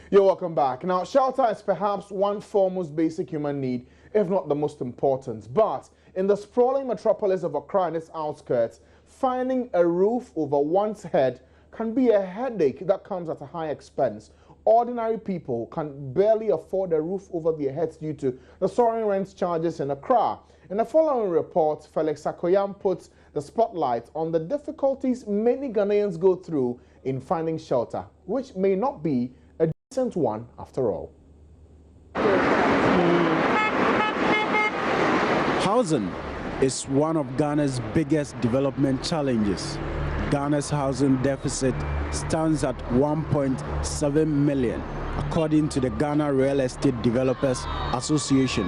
You're welcome back. Now, shelter is perhaps one foremost basic human need, if not the most important. But in the sprawling metropolis of Accra and its outskirts, finding a roof over one's head can be a headache that comes at a high expense. Ordinary people can barely afford a roof over their heads due to the soaring rent charges in Accra. In the following report, Felix Akoyam puts the spotlight on the difficulties many Ghanaians go through in finding shelter, which may not be a decent one after all. Housing is one of Ghana's biggest development challenges. Ghana's housing deficit stands at 1.7 million, according to the Ghana Real Estate Developers Association.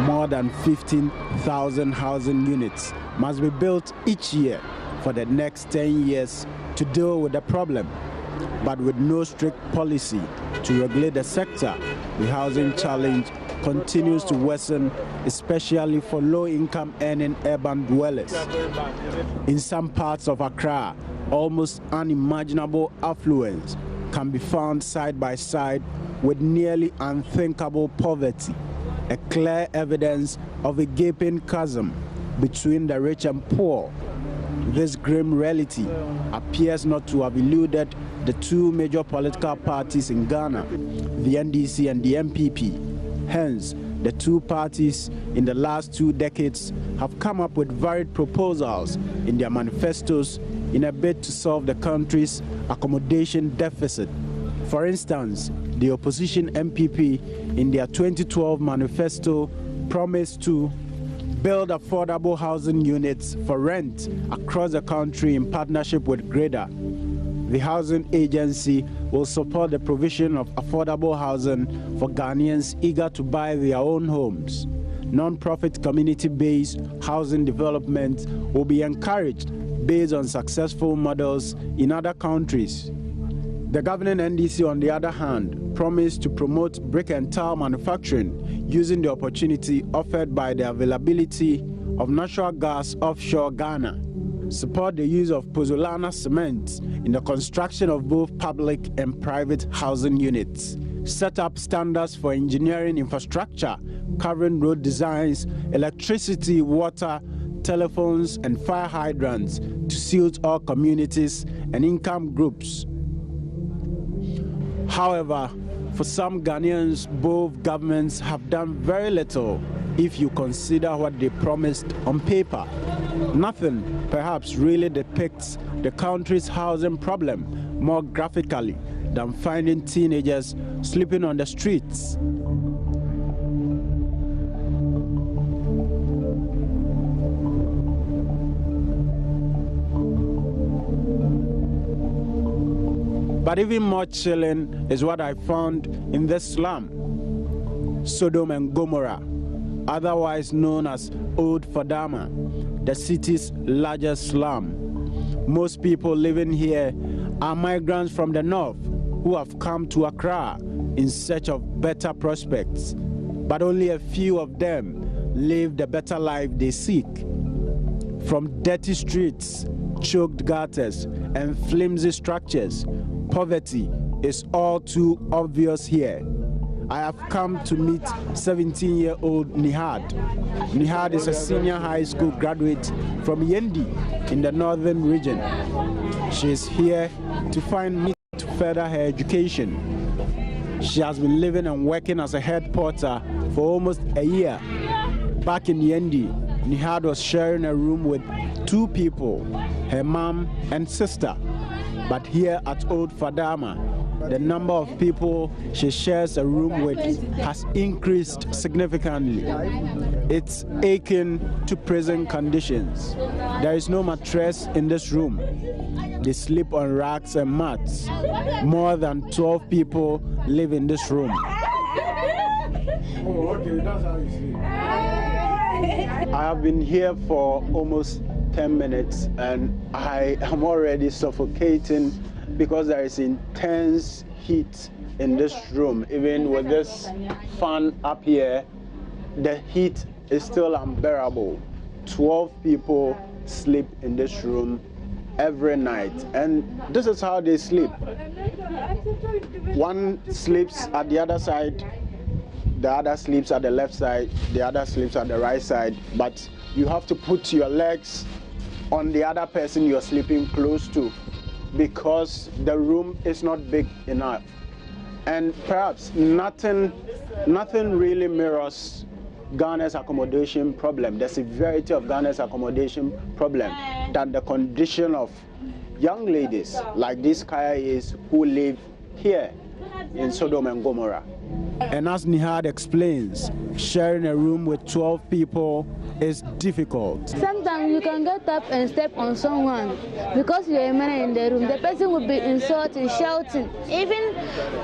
More than 15,000 housing units must be built each year for the next 10 years to deal with the problem. But with no strict policy to regulate the sector, the housing challenge continues to worsen, especially for low-income earning urban dwellers. In some parts of Accra, almost unimaginable affluence can be found side by side with nearly unthinkable poverty, a clear evidence of a gaping chasm between the rich and poor. This grim reality appears not to have eluded the two major political parties in Ghana, the NDC and the MPP. Hence, the two parties in the last 2 decades have come up with varied proposals in their manifestos in a bid to solve the country's accommodation deficit. For instance, the opposition MPP in their 2012 manifesto promised to build affordable housing units for rent across the country in partnership with GREDA. The housing agency will support the provision of affordable housing for Ghanaians eager to buy their own homes. Non-profit community-based housing development will be encouraged based on successful models in other countries. The governing NDC, on the other hand, promised to promote brick and tile manufacturing using the opportunity offered by the availability of natural gas offshore Ghana. Support the use of pozzolana cement in the construction of both public and private housing units. Set up standards for engineering infrastructure covering road designs, electricity, water, telephones, and fire hydrants to suit all communities and income groups. However, for some Ghanaians, both governments have done very little if you consider what they promised on paper. Nothing, perhaps, really depicts the country's housing problem more graphically than finding teenagers sleeping on the streets. But even more chilling is what I found in this slum, Sodom and Gomorrah, otherwise known as Old Fadama, the city's largest slum. Most people living here are migrants from the north who have come to Accra in search of better prospects, but only a few of them live the better life they seek. From dirty streets, choked gutters, and flimsy structures, poverty is all too obvious here. I have come to meet 17-year-old Nihad. Nihad is a senior high school graduate from Yendi in the northern region. She is here to find means to further her education. She has been living and working as a head porter for almost a year. Back in Yendi, Nihad was sharing a room with 2 people, her mom and sister. But here at Old Fadama, the number of people she shares a room with has increased significantly. It's akin to prison conditions. There is no mattress in this room. They sleep on racks and mats. More than 12 people live in this room. Oh, okay, that's how you sleep. I have been here for almost 10 minutes and I am already suffocating because there is intense heat in this room. Even with this fan up here, the heat is still unbearable. 12 people sleep in this room every night, and this is how they sleep. One sleeps at the other side, the other sleeps at the left side, the other sleeps at the right side, but you have to put your legs on the other person you're sleeping close to because the room is not big enough. And perhaps nothing really mirrors Ghana's accommodation problem, the severity of Ghana's accommodation problem, than the condition of young ladies like these Kayayes who live here in Sodom and Gomorrah. And as Nihad explains, sharing a room with 12 people is difficult. Sometimes you can get up and step on someone because you're a man in the room. The person will be insulting, shouting, even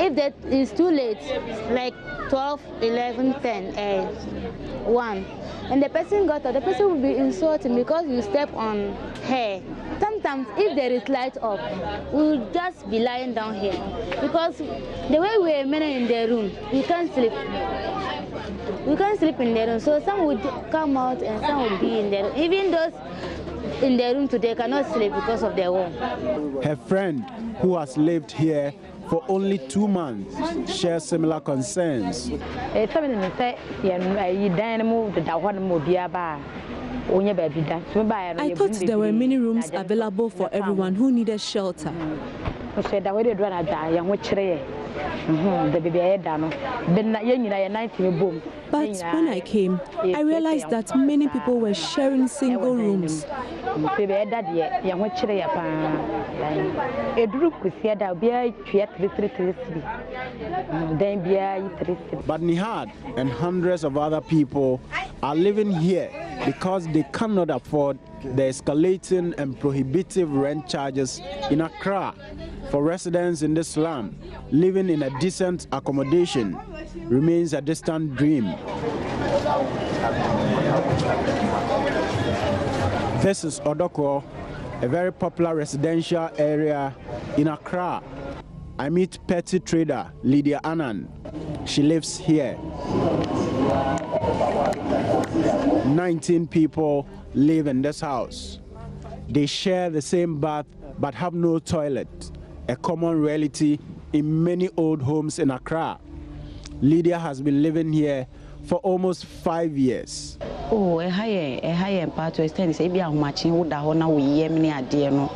if that is too late, like 12, 11, 10, 1. And the person got up, the person will be insulting because you step on her. Sometimes if there is light up, we'll just be lying down here because the way we're men in the room, we can't sleep. We can't sleep in the room, so some would come out and some would be in the room. Even those in the room today cannot sleep because of the warm. Her friend, who has lived here for only 2 months, shares similar concerns. I thought there were many rooms available for everyone who needed shelter. But when I came, I realized that many people were sharing single rooms. But Nihad and hundreds of other people are living here because they cannot afford the escalating and prohibitive rent charges in Accra. For residents in this slum, living in a decent accommodation remains a distant dream. This is Odoko, a very popular residential area in Accra. I meet petty trader Lydia Annan. She lives here. 19 people live in this house. They share the same bath but have no toilet, a common reality in many old homes in Accra. Lydia has been living here for almost 5 years. Oh, a higher part to extend say be a matching would have we many idea no.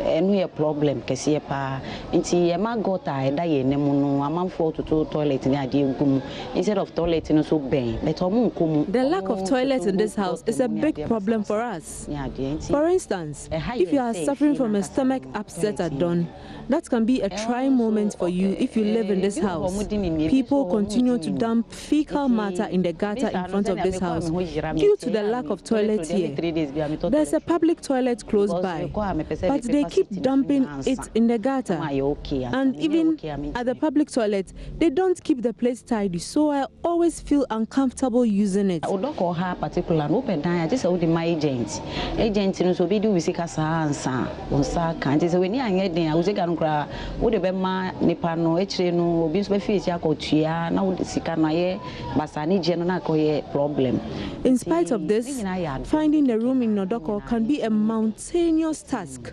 And we a problem, Cassiapa. Inti Emma got I die in Nemuno, a man fall to toilet in the idea instead of toilet in so bang. The lack of toilets in this house is a big problem for us. For instance, if you are suffering from a stomach upset at dawn, that can be a trying moment for you if you live in this house. People continue to dump fecal matter in the gutter in front of this house due to the lack of toilets here. There's a public toilet close by, but they keep dumping it in the gutter. And even at the public toilet, they don't keep the place tidy, so I always feel uncomfortable using it. Particular open time, just hold my agent. Agent in so be do we see Casa on Sakan. Is when I get there, I was a gun would have been my Nipano, Echino, Bisbefish, Yakotia, now the Sikanaye, Basani General problem. In spite of this, finding a room in Nodoko can be a mountainous task.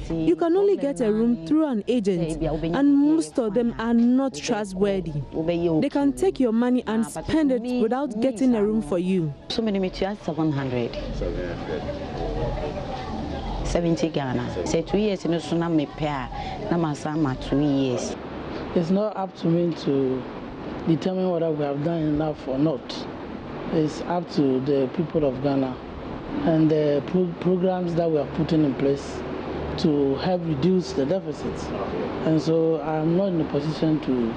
You can only get a room through an agent, and most of them are not trustworthy. They can take your money and spend it without getting a room for you. So many meters, 700. 70 Ghana. Say 2 years in the tsunami pair, Namasama 2 years. It's not up to me to determine whether we have done enough or not. It's up to the people of Ghana and the programs that we are putting in place to help reduce the deficits. And so I'm not in a position to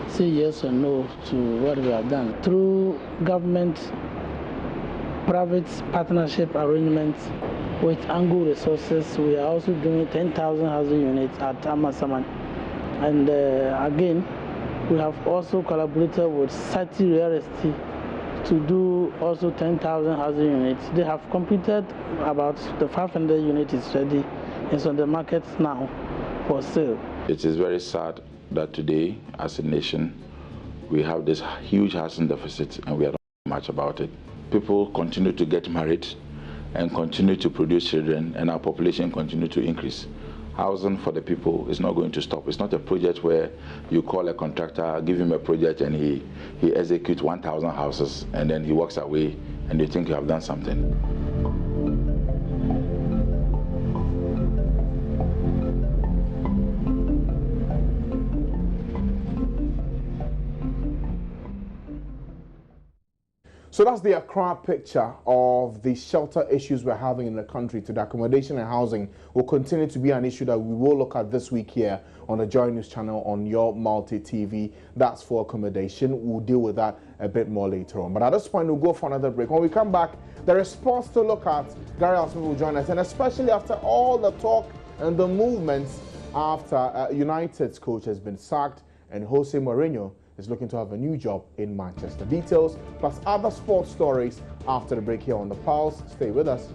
say yes or no to what we have done. Through government-private partnership arrangements with Angle Resources, we are also doing 10,000 housing units at Amasaman. And again, we have also collaborated with Sati Real Estate to do also 10,000 housing units. They have completed about the 500 units ready. It's on the market now for sale. It is very sad that today, as a nation, we have this huge housing deficit and we are not doing much about it. People continue to get married and continue to produce children, and our population continue to increase. Housing for the people is not going to stop. It's not a project where you call a contractor, give him a project, and he executes 1,000 houses, and then he walks away, and you think you have done something. So that's the Accra picture of the shelter issues we're having in the country today. Accommodation and housing will continue to be an issue that we will look at this week here on the Joy News channel on your multi-TV. That's for accommodation. We'll deal with that a bit more later on. But at this point, we'll go for another break. When we come back, there is sports to look at. Gary Alsmith will join us, and especially after all the talk and the movements after United's coach has been sacked and Jose Mourinho is looking to have a new job in Manchester. Details plus other sports stories after the break here on The Pulse. Stay with us.